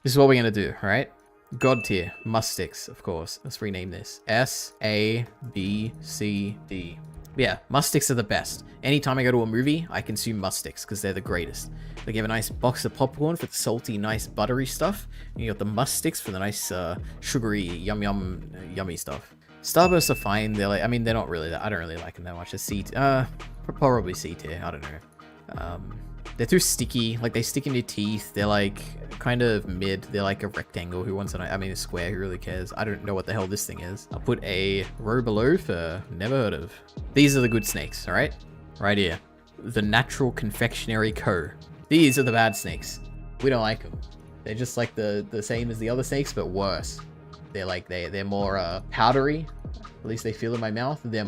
This is what we're gonna do, all right? God tier, must sticks, of course. Let's rename this. S, A, B, C, D. Yeah, must sticks are the best. Anytime I go to a movie, I consume must sticks because they're the greatest. They give a nice box of popcorn for the salty, nice buttery stuff. And you got the must sticks for the nice sugary, yummy stuff. Starbursts are fine. They're like, I mean, they're not really that. I don't really like them that much. A C, probably C tier. I don't know. They're too sticky. Like, they stick in your teeth. They're like kind of mid. They're like a rectangle. Who wants I mean, a square. Who really cares? I don't know what the hell this thing is. I'll put a row below for never heard of. These are the good snakes, all right? Right here. The Natural Confectionery Co. These are the bad snakes. We don't like them. They're just like the same as the other snakes, but worse. They're like, they're more powdery. At least they feel in my mouth. They're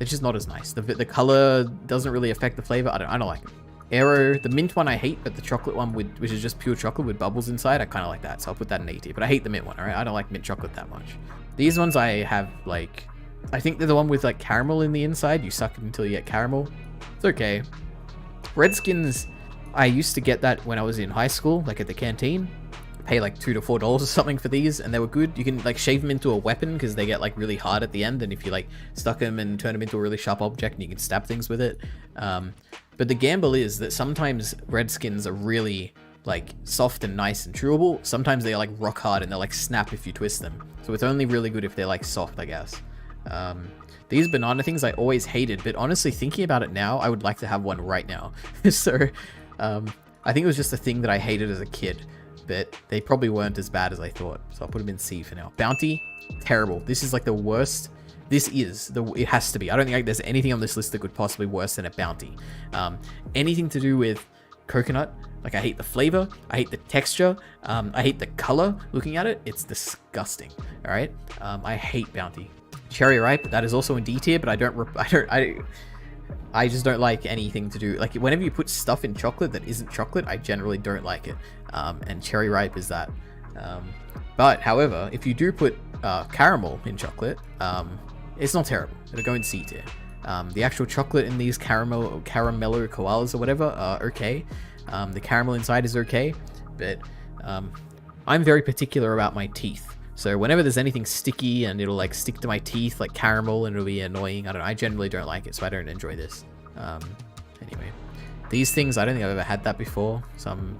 just not as nice. The color doesn't really affect the flavor. I don't like them. Aero, the mint one I hate, but the chocolate one, which is just pure chocolate with bubbles inside, I kind of like that, so I'll put that in A tier. But I hate the mint one, alright? I don't like mint chocolate that much. These ones I have, like, I think they're the one with, like, caramel in the inside. You suck it until you get caramel. It's okay. Redskins, I used to get that when I was in high school, like at the canteen. Pay like $2 to $4 or something for these, and they were good. You can like shave them into a weapon because they get like really hard at the end, and if you like stuck them and turn them into a really sharp object, and you can stab things with it. But the gamble is that sometimes Redskins are really like soft and nice and chewable. Sometimes they're like rock hard and they'll like snap if you twist them. So it's only really good if they're like soft, I guess. These banana things I always hated, but honestly thinking about it now, I would like to have one right now. So I think it was just a thing that I hated as a kid, but they probably weren't as bad as I thought. So I'll put them in C for now. Bounty, terrible. This is like the worst. It has to be. I don't think like there's anything on this list that could possibly be worse than a Bounty. Anything to do with coconut, like I hate the flavor, I hate the texture, I hate the color looking at it. It's disgusting. All right. I hate Bounty. Cherry Ripe, that is also in D tier, but I just don't like anything to do, like whenever you put stuff in chocolate that isn't chocolate, I generally don't like it. And Cherry Ripe is that. But however, if you do put caramel in chocolate, it's not terrible. It'll go in C tier. The actual chocolate in these caramello koalas or whatever are okay. The caramel inside is okay, but I'm very particular about my teeth. So whenever there's anything sticky and it'll like stick to my teeth like caramel and it'll be annoying, I generally don't like it, so I don't enjoy this. Anyway, these things, I don't think I've ever had that before. Some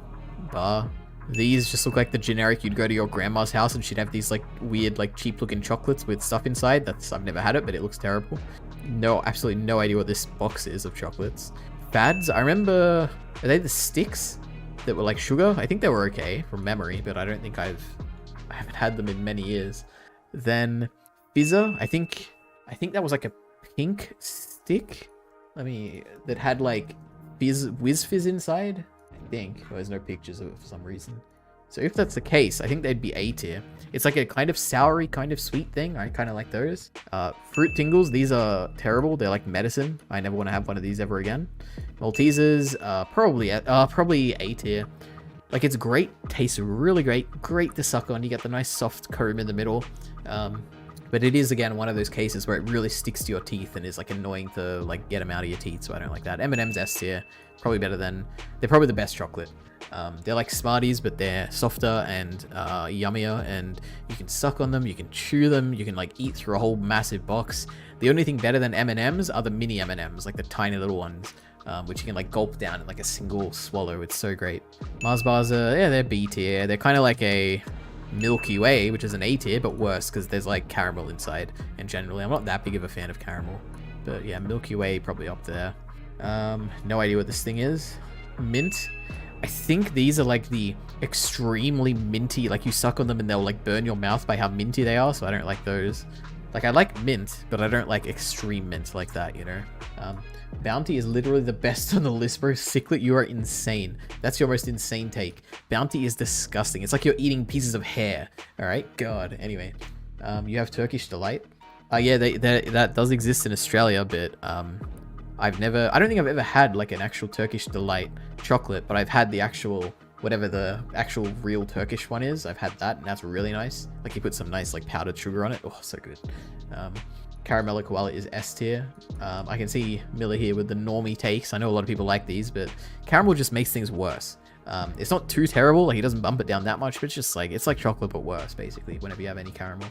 bar. These just look like the generic, you'd go to your grandma's house and she'd have these like weird like cheap looking chocolates with stuff inside. I've never had it, but it looks terrible. No, absolutely no idea what this box is of chocolates. Fads, I remember, are they the sticks that were like sugar? I think they were okay from memory, but I don't think I haven't had them in many years. Then Fizzer, I think that was like a pink stick. That had like Whiz Fizz inside. I think. Well, there's no pictures of it for some reason. So if that's the case, I think they'd be A tier. It's like a kind of soury, kind of sweet thing. I kind of like those. Fruit Tingles, these are terrible. They're like medicine. I never want to have one of these ever again. Maltesers, probably A tier. Like, it's great. Tastes really great. Great to suck on. You get the nice soft comb in the middle. But it is, again, one of those cases where it really sticks to your teeth and is, like, annoying to, like, get them out of your teeth, so I don't like that. M&M's S tier. Probably better than... They're probably the best chocolate. They're like Smarties, but they're softer and yummier, and you can suck on them, you can chew them, you can, like, eat through a whole massive box. The only thing better than M&M's are the mini M&M's, like the tiny little ones, which you can, like, gulp down in, like, a single swallow. It's so great. Mars bars are... Yeah, they're B tier. They're kind of like a... Milky Way, which is an A tier, but worse because there's like caramel inside, and generally I'm not that big of a fan of caramel, but yeah, Milky Way probably up there. No idea what this thing is. Mint, I think these are like the extremely minty, like you suck on them and they'll like burn your mouth by how minty they are, so I don't like those. Like, I like mint, but I don't like extreme mint like that, you know. Bounty is literally the best on the list, bro. Ciclet, you are insane. That's your most insane take. Bounty is disgusting. It's like you're eating pieces of hair. All right, God. Anyway, you have Turkish Delight. Yeah, that does exist in Australia, but I don't think I've ever had like an actual Turkish Delight chocolate, but I've had the actual, whatever the actual real Turkish one is. I've had that, and that's really nice. Like, you put some nice like powdered sugar on it. Oh, so good. Caramello Koala is S tier. I can see Miller here with the normie takes. I know a lot of people like these, but caramel just makes things worse. It's not too terrible, like he doesn't bump it down that much, but it's just like, it's like chocolate but worse, basically, whenever you have any caramel.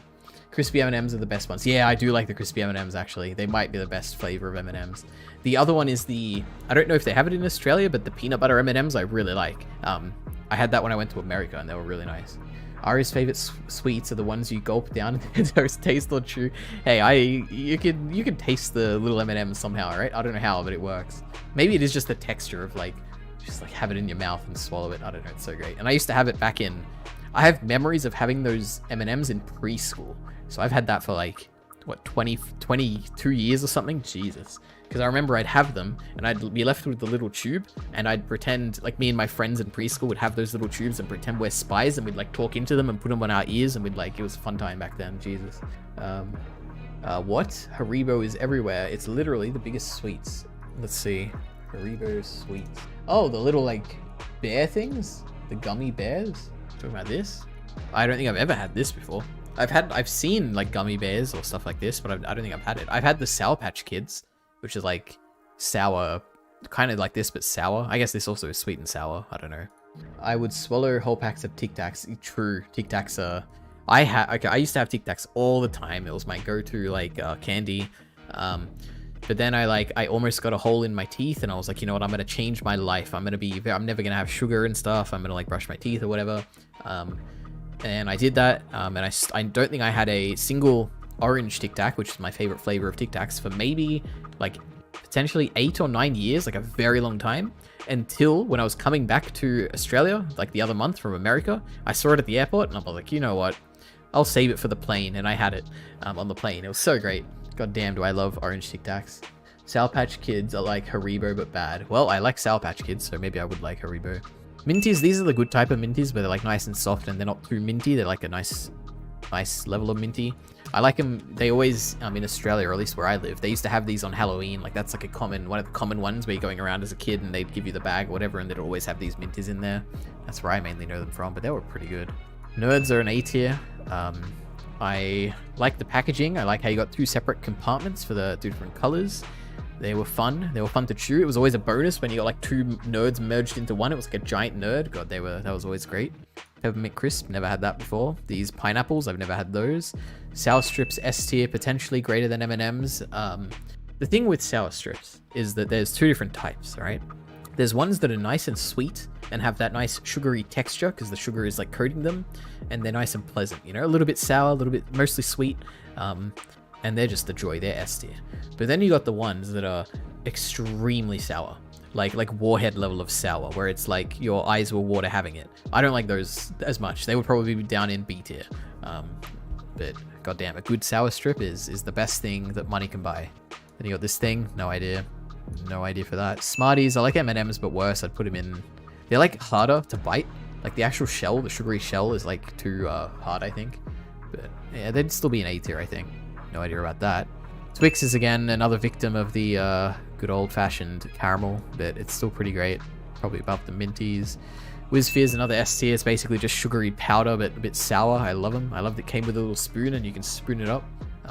Crispy M&Ms are the best ones. Yeah, I do like the crispy M&Ms, actually. They might be the best flavor of M&Ms. The other one is the, I don't know if they have it in Australia, but the peanut butter M&Ms I really like. I had that when I went to America, and they were really nice. Ari's favorite sweets are the ones you gulp down and don't taste or chew. Hey, you can taste the little M&Ms somehow, right? I don't know how, but it works. Maybe it is just the texture of like, just like have it in your mouth and swallow it. I don't know, it's so great. And I used to have it back in, I have memories of having those M&Ms in preschool. So I've had that for like, what, 22 years or something? Jesus. Because I remember I'd have them and I'd be left with the little tube and I'd pretend, like me and my friends in preschool would have those little tubes and pretend we're spies and we'd like talk into them and put them on our ears and we'd like, it was a fun time back then, Jesus. What? Haribo is everywhere. It's literally the biggest sweets. Let's see. Haribo sweets. Oh, the little like bear things? The gummy bears? Talking about this? I don't think I've ever had this before. I've seen like gummy bears or stuff like this, but I don't think I've had it. I've had the Sour Patch Kids, which is like sour, kind of like this, but sour. I guess this also is sweet and sour. I don't know. I would swallow whole packs of Tic Tacs. True, Tic Tacs are... I used to have Tic Tacs all the time. It was my go-to like candy. But then I almost got a hole in my teeth, and I was like, you know what? I'm gonna change my life. I'm never gonna have sugar and stuff. I'm gonna like brush my teeth or whatever. And I did that. And I don't think I had a single orange Tic Tac, which is my favorite flavor of Tic Tacs, for maybe like potentially 8 or 9 years, like a very long time, until when I was coming back to Australia, like the other month from America. I saw it at the airport and I was like, you know what? I'll save it for the plane, and I had it on the plane. It was so great. God damn, do I love orange Tic Tacs. Sour Patch Kids are like Haribo but bad. Well, I like Sour Patch Kids, so maybe I would like Haribo. Minties, these are the good type of minties, where they're like nice and soft and they're not too minty. They're like a nice level of minty. I like them. They always, in Australia, or at least where I live, they used to have these on Halloween. Like that's like one of the common ones where you're going around as a kid and they'd give you the bag or whatever, and they'd always have these minties in there. That's where I mainly know them from, but they were pretty good. Nerds are an A tier. I like the packaging. I like how you got 2 separate compartments for the 2 different colors. They were fun. They were fun to chew. It was always a bonus when you got like 2 nerds merged into one. It was like a giant nerd. God, that was always great. Peppermint Crisp, never had that before. These pineapples, I've never had those. Sour Strips, S tier, potentially greater than M&Ms. The thing with Sour Strips is that there's 2 different types, right? There's ones that are nice and sweet and have that nice sugary texture because the sugar is like coating them, and they're nice and pleasant, you know, a little bit sour, a little bit mostly sweet, and they're just the joy. They're S tier. But then you got the ones that are extremely sour, like Warhead level of sour, where it's like your eyes will water having it. I don't like those as much. They would probably be down in B tier. But goddamn, a good sour strip is the best thing that money can buy. Then you got this thing, no idea for that. Smarties, I like M&Ms but worse. I'd put them in, they're like harder to bite. Like the actual shell, the sugary shell is like too hard, I think. But yeah, they'd still be an A tier, I think. No idea about that. Twix is again another victim of the good old-fashioned caramel, but it's still pretty great. Probably above the Minties. Whiz-Fizz, another S tier. It's basically just sugary powder, but a bit sour. I love them. I love that it came with a little spoon, and you can spoon it up.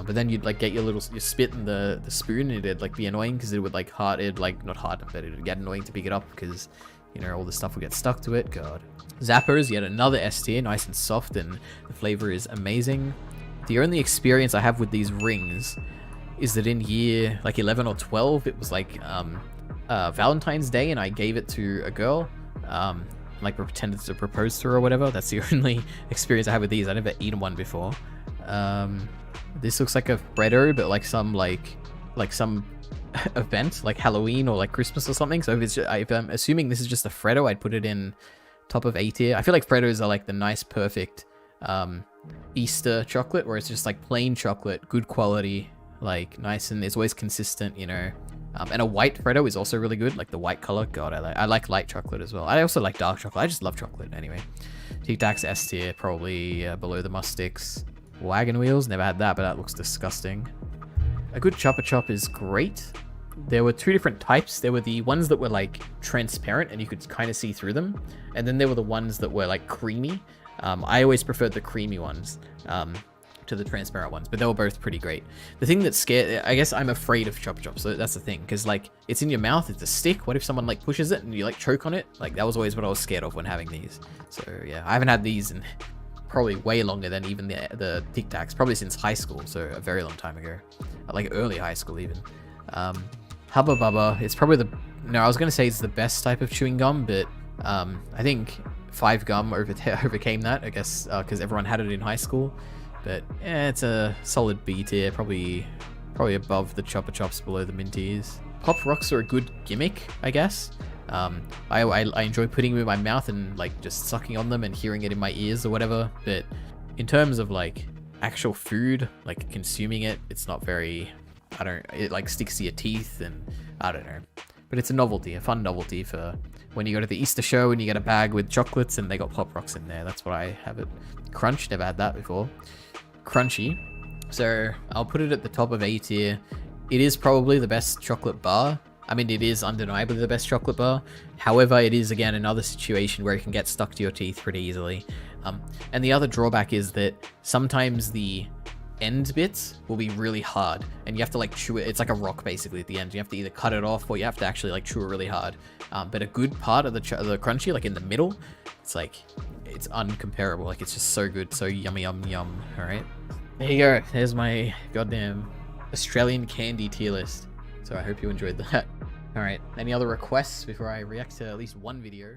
But then you'd like get your spit in the spoon, and it'd like be annoying because it would like not harden, but it'd get annoying to pick it up because, you know, all the stuff would get stuck to it. God. Zappers, yet another S tier, nice and soft, and the flavor is amazing. The only experience I have with these rings is that in year like 11 or 12, it was like Valentine's Day, and I gave it to a girl, like pretended to propose to her or whatever. That's the only experience I have with these. I've never eaten one before. This looks like a Freddo, but like some event, like Halloween or like Christmas or something. So if I'm assuming this is just a Freddo, I'd put it in top of A tier. I feel like Freddos are like the nice, perfect Easter chocolate, where it's just like plain chocolate, good quality, like nice, and it's always consistent, you know. And a white Freddo is also really good, like the white color. God, I like light chocolate as well. I also like dark chocolate. I just love chocolate anyway. Tic Tacs S tier, probably below the Mustics. Wagon Wheels, never had that, but that looks disgusting. A good Chupa Chup is great. There were 2 different types. There were the ones that were like transparent and you could kind of see through them, and then there were the ones that were like creamy. I always preferred the creamy ones. to the transparent ones, but they were both pretty great. The thing that scared, I guess I'm afraid of Chupa Chups, so that's the thing, because like it's in your mouth, it's a stick. What if someone like pushes it and you like choke on it? Like that was always what I was scared of when having these. So yeah, I haven't had these in probably way longer than even the Tic Tacs, probably since high school, so a very long time ago, like early high school even. Hubba Bubba, it's probably I was gonna say it's the best type of chewing gum, but I think 5 Gum overcame that, I guess, because everyone had it in high school. But yeah, it's a solid B tier, probably above the Chupa Chups, below the Minties. Pop Rocks are a good gimmick, I guess. I enjoy putting them in my mouth and like just sucking on them and hearing it in my ears or whatever. But in terms of like actual food, like consuming it, it's not very. It like sticks to your teeth and I don't know. But it's a novelty, a fun novelty for when you go to the Easter show and you get a bag with chocolates and they got Pop Rocks in there. That's what I have it. Crunch, never had that before. Crunchy. So I'll put it at the top of A tier. It is probably the best chocolate bar. I mean, it is undeniably the best chocolate bar. However, it is again another situation where it can get stuck to your teeth pretty easily. And the other drawback is that sometimes the end bits will be really hard and you have to like chew it. It's like a rock basically at the end. You have to either cut it off or you have to actually like chew it really hard. But a good part of the crunchy, like in the middle, it's like it's uncomparable. Like it's just so good, so yummy, yum. All right, there you go. There's my goddamn Australian candy tier list. So I hope you enjoyed that. All right, any other requests before I react to at least one video?